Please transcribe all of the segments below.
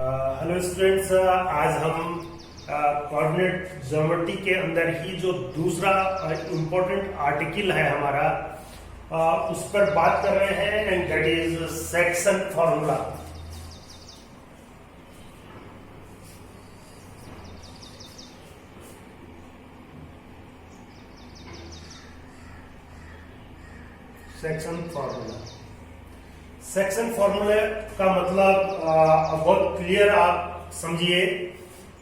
Hello students, आज हम coordinate geometry के अंदर ही जो दूसरा इम्पोर्टेंट आर्टिकल है हमारा, उस पर बात कर रहे हैं and that is section formula. Section फॉर्मूले का मतलब बहुत क्लियर आप समझिए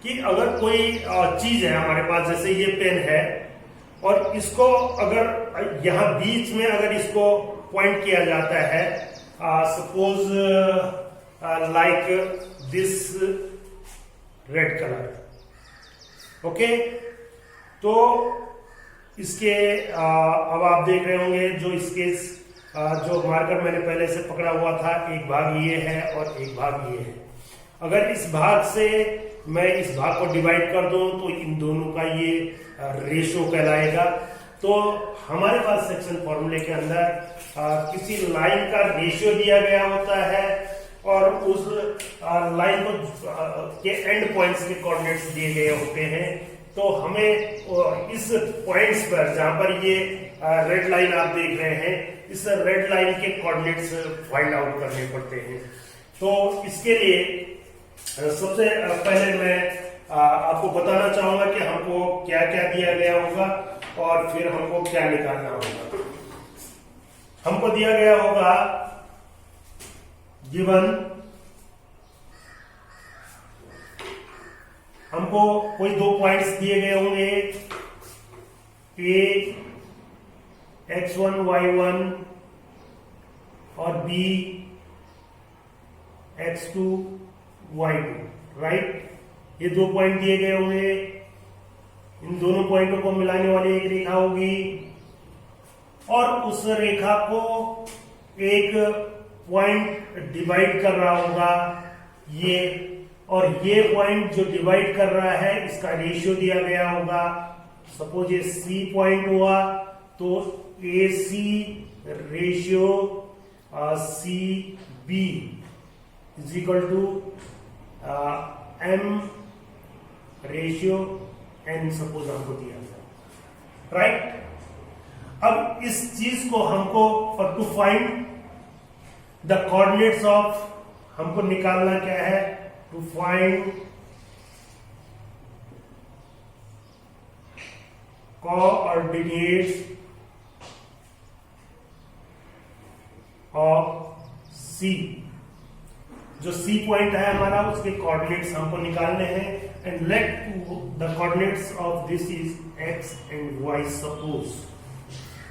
कि अगर कोई चीज है हमारे पास, जैसे ये पेन है और इसको अगर यहाँ बीच में अगर इसको पॉइंट किया जाता है, suppose like this red colour, okay, तो इसके अब आप देख रहे होंगे जो इसके जो मार्कर मैंने पहले से पकड़ा हुआ था, एक भाग ये है और एक भाग ये है। अगर इस भाग से मैं इस भाग को डिवाइड कर दूं तो इन दोनों का ये रेशो कहलाएगा। तो हमारे पास सेक्शन फॉर्मूले के अंदर किसी लाइन का रेशियो दिया गया होता है और उस लाइन को के एंड पॉइंट्स के कोऑर्डिनेट्स दिए गए होते हैं। तो हमें इस पॉइंट्स पर, जहां पर ये रेड लाइन आप देख रहे हैं, इस रेड लाइन के कोऑर्डिनेट्स फाइंड आउट करने पड़ते हैं। तो इसके लिए सबसे पहले मैं आपको बताना चाहूंगा कि हमको क्या क्या दिया गया होगा और फिर हमको क्या निकालना होगा। हमको दिया गया होगा गिवन, हमको कोई दो पॉइंट्स दिए गए होंगे, ए x1 y1 और b x2 y2, राइट। ये दो पॉइंट दिए गए होंगे, इन दोनों पॉइंटों को मिलाने वाली एक रेखा होगी और उस रेखा को एक पॉइंट डिवाइड कर रहा होगा ये, और ये पॉइंट जो डिवाइड कर रहा है इसका रेशियो दिया गया होगा। सपोज ये सी पॉइंट हुआ तो AC ratio CB is equal to M ratio N, suppose हमको दिया गया, राइट। अब इस चीज को हमको to find the coordinates of, हमको निकालना क्या है, to find coordinates of C। जो C पॉइंट है हमारा, उसके कोऑर्डिनेट्स हमको निकालने हैं and let the coordinates of this is x and y, suppose.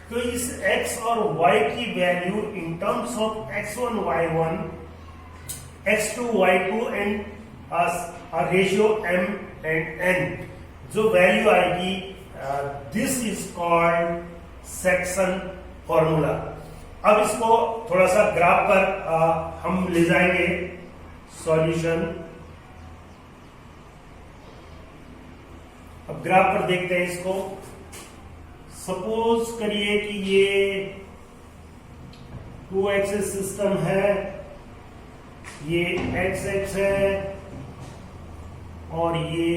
तो इस x और y की value in terms of x1 y1, x2 y2 and ratio m and n, जो वैल्यू आएगी, this is called section formula. अब इसको थोड़ा सा ग्राफ पर हम ले जाएंगे सॉल्यूशन। अब ग्राफ पर देखते हैं इसको। सपोज करिए कि ये 2 एक्सिस सिस्टम है, ये x है और ये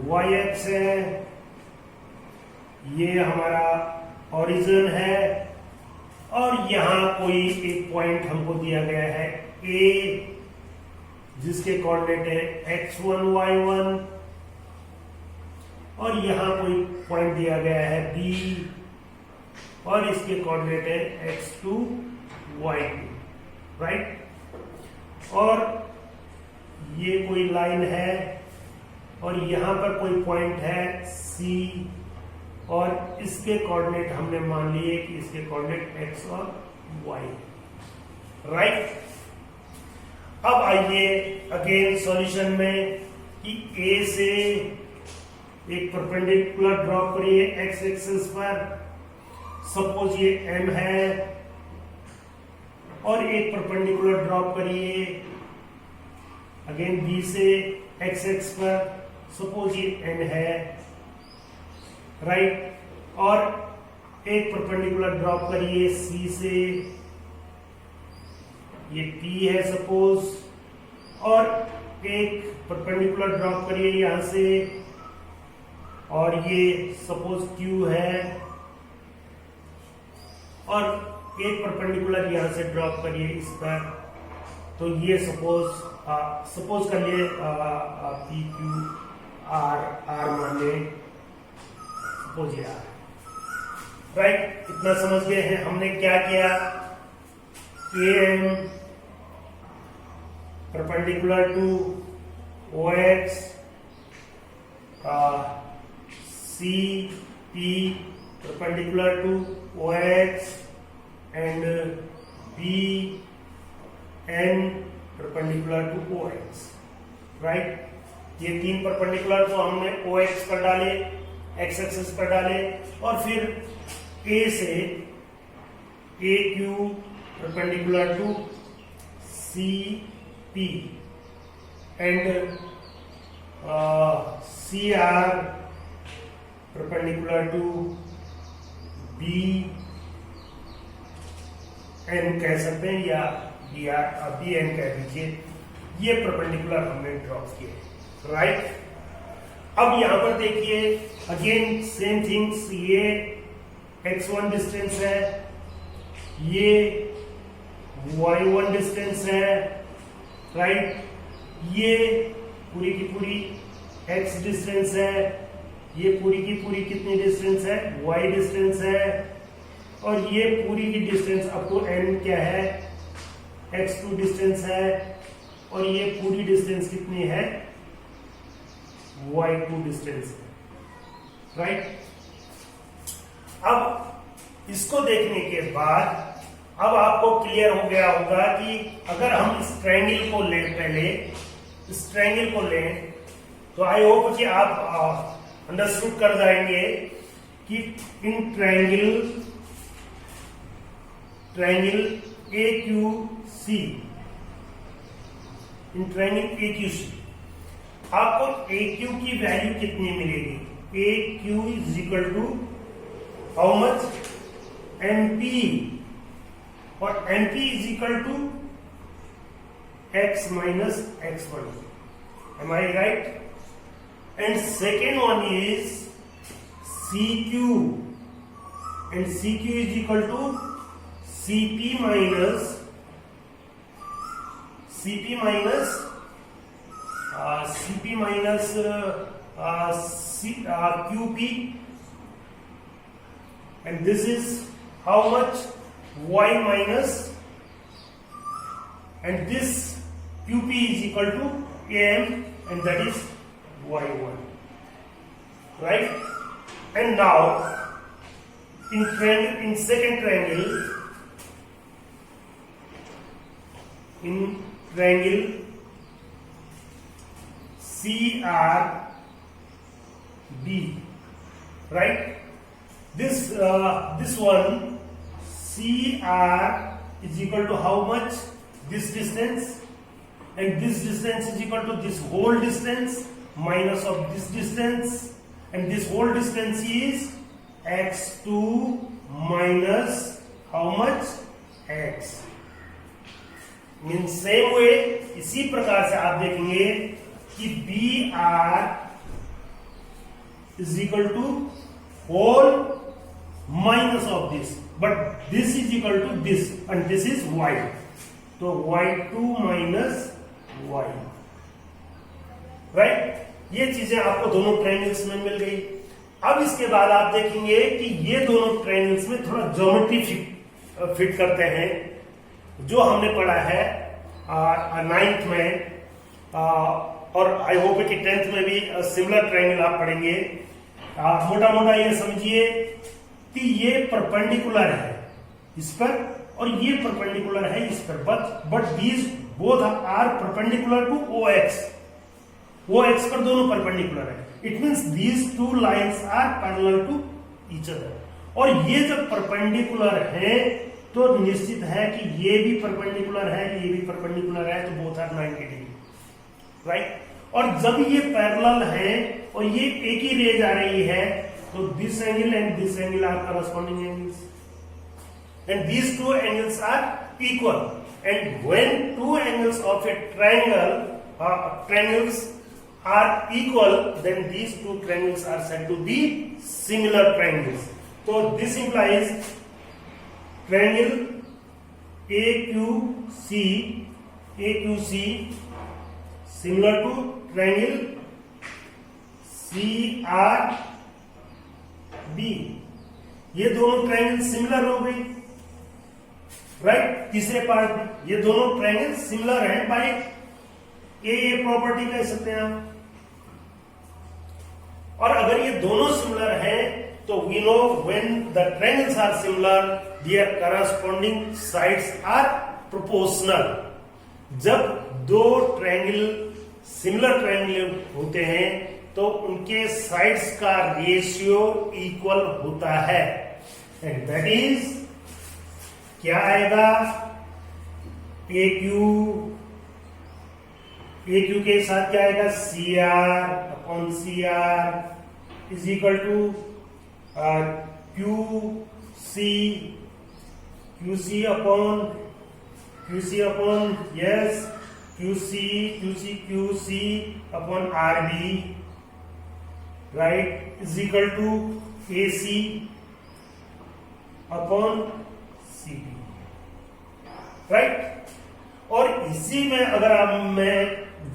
y है, ये हमारा ओरिजिन है और यहां कोई एक पॉइंट हमको दिया गया है A, जिसके कोऑर्डिनेट है x1 y1, और यहां कोई पॉइंट दिया गया है B और इसके कोऑर्डिनेट है x2 y2, राइट। और ये कोई लाइन है और यहां पर कोई पॉइंट है C और इसके कोऑर्डिनेट हमने मान लिए कि इसके कोऑर्डिनेट x और y, राइट। अब आइए अगेन सॉल्यूशन में कि A से एक परपेंडिकुलर ड्रॉ करिए x एक्सिस पर, सपोज ये M है, और एक परपेंडिकुलर ड्रॉप करिए अगेन B से x एक्स पर, सपोज ये N है, राइट। और एक परपेंडिकुलर ड्रॉप करिए C से, ये P है सपोज, और परपेंडिकुलर ड्रॉप करिए यहां से, और ये सपोज Q है, और एक परपेंडिकुलर यहां से ड्रॉप करिए इस पर, तो ये सपोज कर लिए पी क्यू आर मान ले, सपोज ये आर, राइट। इतना समझ गए हैं हमने क्या किया, AM perpendicular to OX, CP perpendicular to OX, and BN perpendicular to OX, right? ये तीन परपेंडिकुलर तो हमने OX पर डाले, X एक्सिस पर डाले, और फिर A से AQ perpendicular to CP and CR perpendicular to BN कह सकते हैं, या BN कह दीजिए। ये परपेंडिकुलर हमने ड्रॉप किए, राइट। अब यहां पर देखिए अगेन सेम थिंग्स, ये x1 डिस्टेंस है, ये y1 डिस्टेंस है, राइट। ये पूरी की पूरी x डिस्टेंस है, ये पूरी की पूरी कितनी डिस्टेंस है, y डिस्टेंस है, और ये पूरी की डिस्टेंस अप टू n क्या है, x2 डिस्टेंस है, और ये पूरी डिस्टेंस कितनी है, y2 डिस्टेंस है, राइट। अब इसको देखने के बाद अब आपको क्लियर हो गया होगा कि अगर हम इस ट्रायंगल को लें, पहले इस ट्रायंगल को लें, तो आई होप कि आप अंडरस्टूड कर जाएंगे कि in triangle AQC, in triangle AQC आपको AQ की वैल्यू कितनी मिलेगी, AQ is equal to how much, MP, और MP is equal to x minus x1. Am I right? And second one is CQ, and CQ is equal to CP minus QP, and this is how much, y minus, and this QP is equal to AM, and that is y1, right? And now in second triangle, in triangle CRB, right? This one CR is equal to how much, this distance, and this distance is equal to this whole distance minus of this distance, and this whole distance is x2 minus how much, x. In same way, इसी प्रकार से आप देखेंगे कि BR is equal to whole minus of this, but this is equal to this, and this is y, तो y2 minus y, right. ये चीजें आपको दोनों ट्रायंगल्स में मिल गई। अब इसके बाद आप देखेंगे कि ये दोनों ट्रायंगल्स में थोड़ा ज्योमेट्री फिट करते हैं, जो हमने पढ़ा है 9th में, और आई होप कि 10th में भी सिमिलर ट्रायंगल आप पढ़ेंगे। मोटा मोटा ये समझिए कि ये परपेंडिकुलर है इस पर, और ये परपेंडिकुलर है इस पर, but these both are perpendicular to OX, OX पर दोनों परपेंडिकुलर है। It means these two lines are parallel to each other, और ये जब परपेंडिकुलर है तो निश्चित है कि ये भी परपेंडिकुलर है, ये भी परपेंडिकुलर है, तो बोथ आर 90 डिग्री, राइट। और जब ये पैरेलल है और ये एक ही रेज आ रही है, तो this angle and this angle are corresponding angles, and these two angles are equal, and when two angles of a triangles are equal, then these two triangles are said to be similar triangles. So this implies triangle AQC similar to triangle CRB. ये दोनों triangle similar हो गई, right. तीसरे part में ये दोनों triangle similar हैं bye a property कह सकते हैं आप। और अगर ये दोनों सिमिलर हैं तो we know when the triangles are similar their corresponding sides are proportional. जब दो ट्रायंगल सिमिलर ट्रायंगल होते हैं तो उनके साइड्स का रेशियो इक्वल होता है, एंड दैट इज क्या आएगा, AQ के साथ क्या आएगा, CR upon CR is equal to QC upon yes QC upon RB, right, is equal to AC upon CB, right. और इसी में अगर अब मैं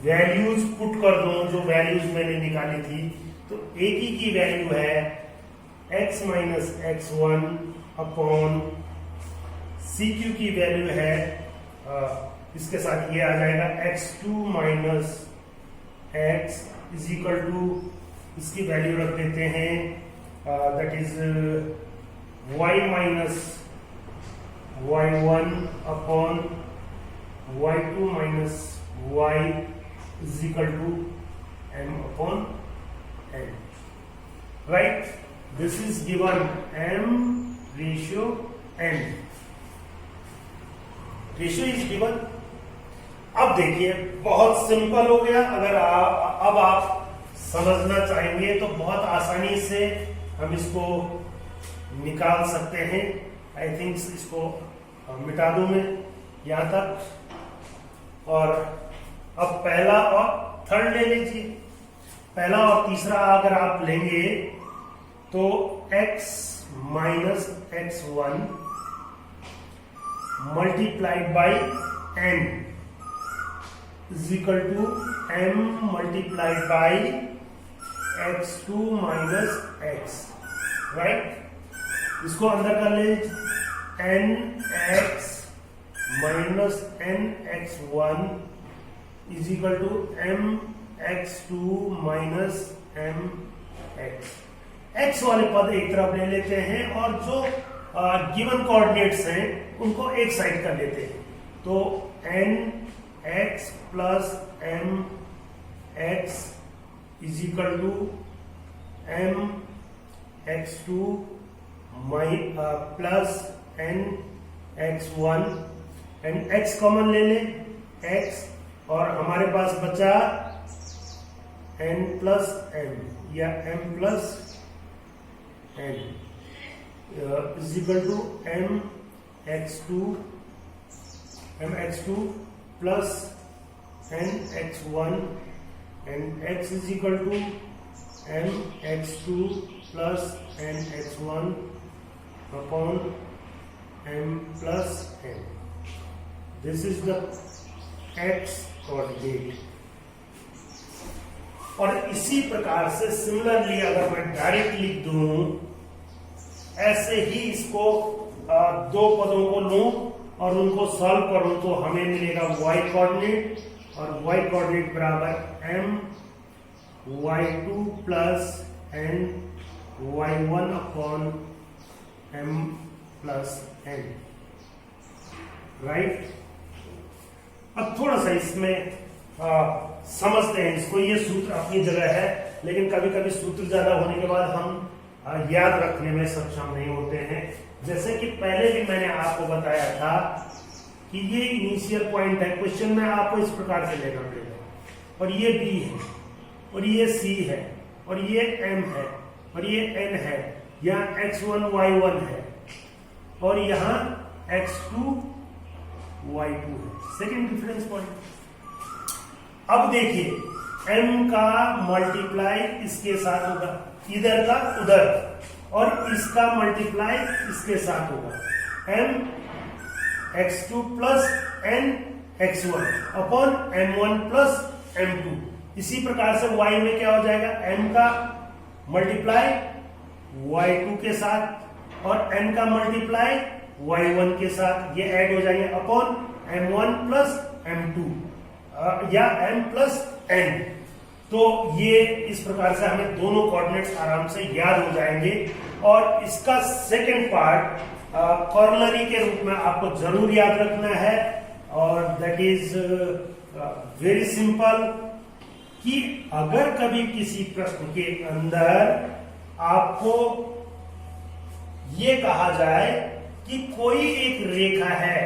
वैल्यूज पुट कर दूं, जो वैल्यूज मैंने निकाली थी, तो एक ही की वैल्यू है x minus x1 upon CQ की वैल्यू है इसके साथ ये आ जाएगा x2 minus x is equal to, इसकी वैल्यू रख देते हैं that is y minus y1 upon y2 minus y is equal to m upon n, right. This is given m ratio n, ratio is given. अब देखिए बहुत simple हो गया। अगर अब आप समझना चाहेंगे तो बहुत आसानी से हम इसको निकाल सकते हैं। आई थिंक इसको मिटा दूं मैं यहां तक, और अब पहला और थर्ड ले लीजिए। पहला और तीसरा अगर आप लेंगे तो x minus x1 multiplied by n is equal to m multiplied by x2 minus x, right. इसको अंदर कर ले, nx minus nx1 is equal to mx2 minus mx। x वाले पद एक तरफ ले लेते हैं और जो गिवन कोऑर्डिनेट्स हैं उनको एक साइड कर लेते हैं। तो nx plus mx is equal to mx2 plus nx1, and x common ले लें x, और हमारे पास बचा n प्लस m या m plus n is equal to mx2 plus nx1, and x is equal to mx2 plus nx1 upon m plus n। This is the x coordinate. और इसी प्रकार से सिमिलरली अगर मैं डायरेक्ट लिख दूं, ऐसे ही इसको दो पदों को लूं और उनको सॉल्व करूं तो हमें मिलेगा y कोऑर्डिनेट, और y कोऑर्डिनेट बराबर m y2 plus n y1 upon m plus n, right. अब थोड़ा सा इसमें समझते हैं इसको। ये सूत्र अपनी जगह है, लेकिन कभी कभी सूत्र ज्यादा होने के बाद हम याद रखने में सक्षम नहीं होते हैं। जैसे कि पहले भी मैंने आपको बताया था कि ये इनिशियल पॉइंट है, क्वेश्चन में आपको इस प्रकार से लेना पड़ेगा, और ये b है, और ये c है, और ये m है, और ये n है, यहाँ x1 y1 है, और यहाँ x2 y2 है, सेकेंड डिफरेंस पॉइंट। अब देखिए m का मल्टीप्लाई इसके साथ होगा, इधर का उधर, और इसका मल्टीप्लाई इसके साथ होगा, m x2 plus n x1 upon m1 plus m2। इसी प्रकार से y में क्या हो जाएगा, m का मल्टीप्लाई y2 के साथ और n का मल्टीप्लाई y1 के साथ, ये ऐड हो जाएंगे अपॉन m1 प्लस m2 या m प्लस n। तो ये इस प्रकार से हमें दोनों कोऑर्डिनेट्स आराम से याद हो जाएंगे। और इसका सेकंड पार्ट कॉर्नरी के रूप में आपको जरूर याद रखना है, और दैट इज वेरी सिंपल, कि अगर कभी किसी प्रश्न के अंदर आपको ये कहा जाए कि कोई एक रेखा है,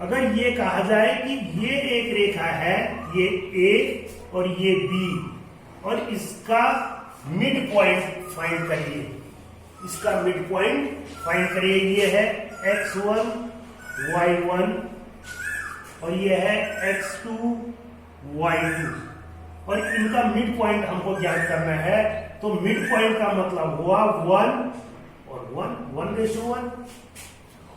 अगर ये कहा जाए कि ये एक रेखा है, ये A और ये B, और इसका मिड पॉइंट फाइंड करिए, इसका मिड पॉइंट फाइंड करिए, ये है x1 y1 और ये है x2 y2, और इनका मिड पॉइंट हमको ज्ञात करना है। तो मिड पॉइंट का मतलब हुआ 1 और 1:1।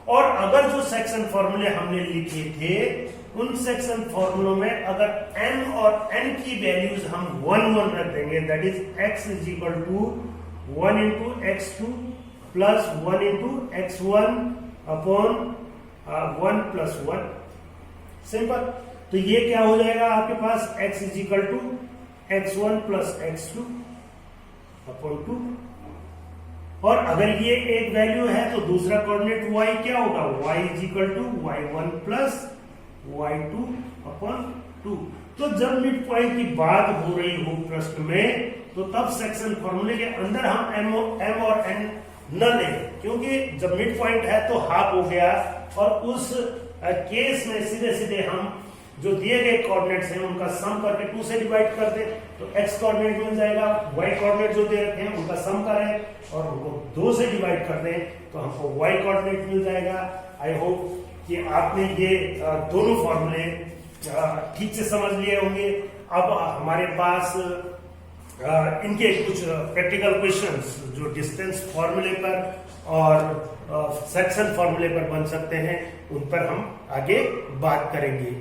और अगर जो सेक्शन फॉर्मूले हमने लिखे थे, उन सेक्शन फॉर्मूलों में अगर n और n की वैल्यूज हम 1 रख देंगे, that is x is equal to 1 into x2 plus 1 into x1 upon 1 plus 1, simple. तो ये क्या हो जाएगा आपके पास, x is equal to x1 plus x2 upon 2। और अगर ये एक वैल्यू है तो दूसरा कोऑर्डिनेट y क्या होगा, y is equal to y1 plus y2 upon 2। तो जब मिड पॉइंट की बात हो रही हो प्रश्न में, तो तब सेक्शन फॉर्मूले के अंदर हम m और n न लें, क्योंकि जब मिड पॉइंट है तो हाफ हो गया, और उस केस में सीधे सीधे हम जो दिए गए कोऑर्डिनेट्स हैं उनका सम करके 2 से डिवाइड कर दे, तो x कोऑर्डिनेट मिल जाएगा, y कोऑर्डिनेट जो दे रखे हैं उनका सम करें और उनको 2 से डिवाइड कर दें तो हमको y कोऑर्डिनेट मिल जाएगा। आई होप कि आपने ये दोनों फॉर्मूले ठीक से समझ लिए होंगे। अब हमारे पास इनके कुछ प्रैक्टिकल क्वेश्चंस जो डिस्टेंस फॉर्मूले पर और सेक्शन फॉर्मूले पर बन सकते हैं, उन पर हम आगे बात करेंगे।